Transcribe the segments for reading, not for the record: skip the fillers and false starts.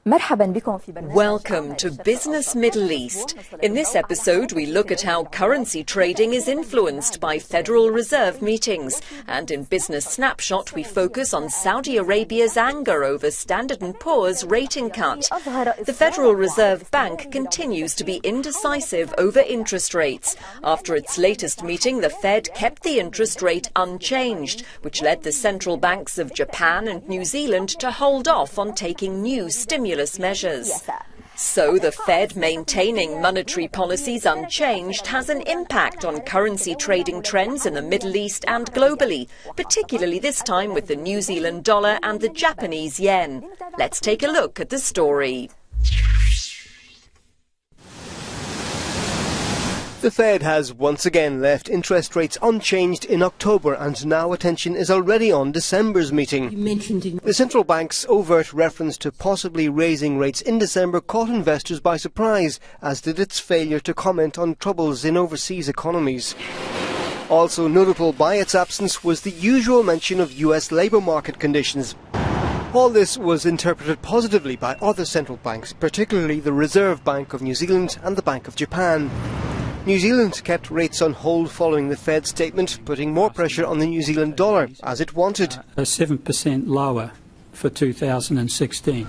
Welcome to Business Middle East. In this episode, we look at how currency trading is influenced by Federal Reserve meetings. And in Business Snapshot, we focus on Saudi Arabia's anger over Standard & Poor's rating cut. The Federal Reserve Bank continues to be indecisive over interest rates. After its latest meeting, the Fed kept the interest rate unchanged, which led the central banks of Japan and New Zealand to hold off on taking new stimulus measures. So the Fed maintaining monetary policies unchanged has an impact on currency trading trends in the Middle East and globally, particularly this time with the New Zealand dollar and the Japanese yen. Let's take a look at the story. The Fed has once again left interest rates unchanged in October, and now attention is already on December's meeting. The central bank's overt reference to possibly raising rates in December caught investors by surprise, as did its failure to comment on troubles in overseas economies. Also notable by its absence was the usual mention of US labour market conditions. All this was interpreted positively by other central banks, particularly the Reserve Bank of New Zealand and the Bank of Japan. New Zealand kept rates on hold following the Fed statement, putting more pressure on the New Zealand dollar, as it wanted. 7% lower for 2016.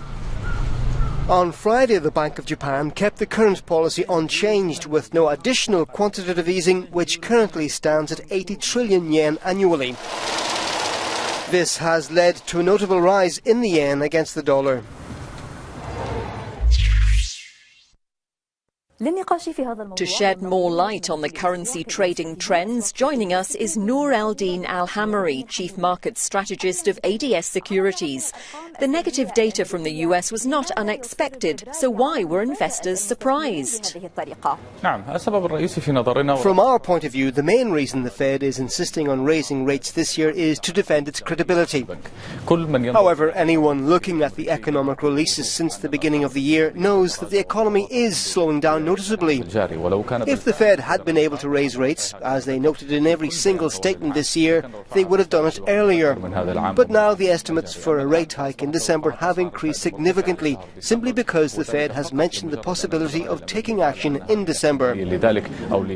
On Friday, the Bank of Japan kept the current policy unchanged, with no additional quantitative easing, which currently stands at 80 trillion yen annually. This has led to a notable rise in the yen against the dollar. To shed more light on the currency trading trends, joining us is Noor Eldeen Al-Hamari, Chief Market Strategist of ADS Securities. The negative data from the US was not unexpected, so why were investors surprised? From our point of view, the main reason the Fed is insisting on raising rates this year is to defend its credibility. However, anyone looking at the economic releases since the beginning of the year knows that the economy is slowing down noticeably. If the Fed had been able to raise rates, as they noted in every single statement this year, they would have done it earlier. But now the estimates for a rate hike in December have increased significantly, simply because the Fed has mentioned the possibility of taking action in December.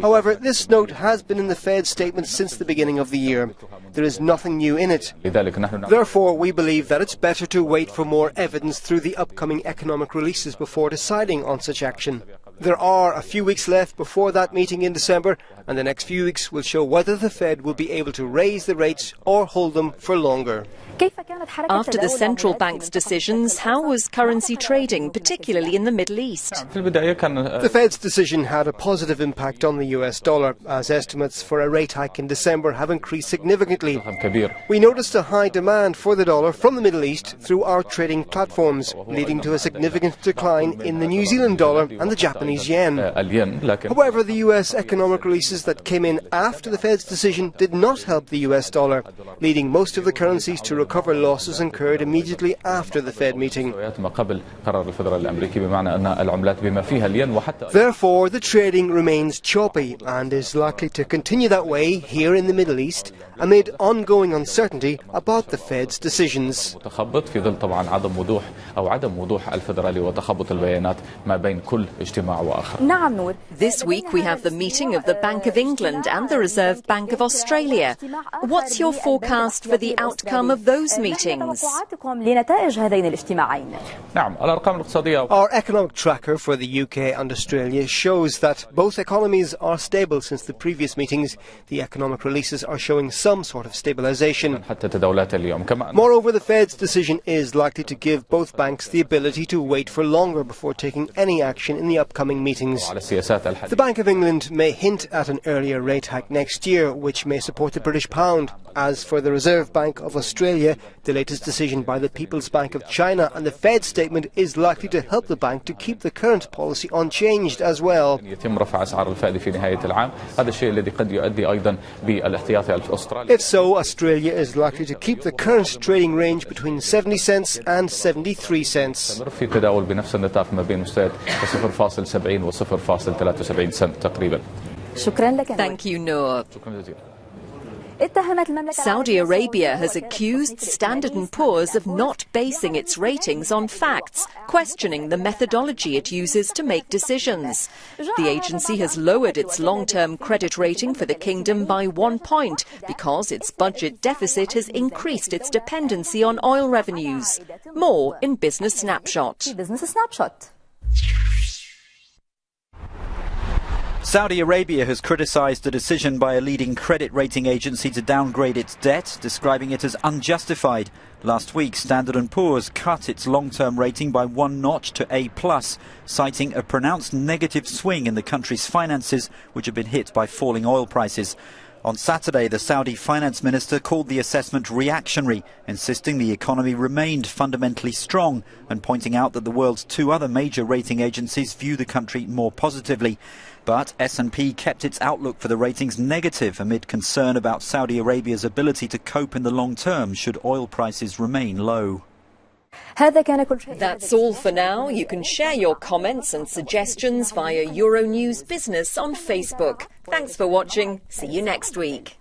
However, this note has been in the Fed's statements since the beginning of the year. There is nothing new in it. Therefore, we believe that it's better to wait for more evidence through the upcoming economic releases before deciding on such action. There are a few weeks left before that meeting in December, and the next few weeks will show whether the Fed will be able to raise the rates or hold them for longer. After the central bank's decisions, how was currency trading, particularly in the Middle East? The Fed's decision had a positive impact on the US dollar, as estimates for a rate hike in December have increased significantly. We noticed a high demand for the dollar from the Middle East through our trading platforms, leading to a significant decline in the New Zealand dollar and the Japanese yen. However, the US economic releases that came in after the Fed's decision did not help the US dollar, leading most of the currencies to recover losses incurred immediately after the Fed meeting. Therefore, the trading remains choppy and is likely to continue that way here in the Middle East amid ongoing uncertainty about the Fed's decisions. This week we have the meeting of the Bank of England and the Reserve Bank of Australia. What's your forecast for the outcome of those meetings? Our economic tracker for the UK and Australia shows that both economies are stable since the previous meetings. The economic releases are showing some sort of stabilisation. Moreover, the Fed's decision is likely to give both banks the ability to wait for longer before taking any action in the upcoming meetings. The Bank of England may hint at an earlier rate hike next year, which may support the British pound. As for the Reserve Bank of Australia, the latest decision by the People's Bank of China and the Fed statement is likely to help the bank to keep the current policy unchanged as well. If so, Australia is likely to keep the current trading range between 70 cents and 73 cents. Thank you, Noor. Saudi Arabia has accused Standard & Poor's of not basing its ratings on facts, questioning the methodology it uses to make decisions. The agency has lowered its long-term credit rating for the kingdom by 1 point because its budget deficit has increased its dependency on oil revenues. More in Business Snapshot. Saudi Arabia has criticised the decision by a leading credit rating agency to downgrade its debt, describing it as unjustified. Last week, Standard & Poor's cut its long-term rating by 1 notch to A+, citing a pronounced negative swing in the country's finances, which have been hit by falling oil prices. On Saturday, the Saudi finance minister called the assessment reactionary, insisting the economy remained fundamentally strong and pointing out that the world's 2 other major rating agencies view the country more positively. But S&P kept its outlook for the ratings negative amid concern about Saudi Arabia's ability to cope in the long term should oil prices remain low. That's all for now. You can share your comments and suggestions via Euronews Business on Facebook. Thanks for watching. See you next week.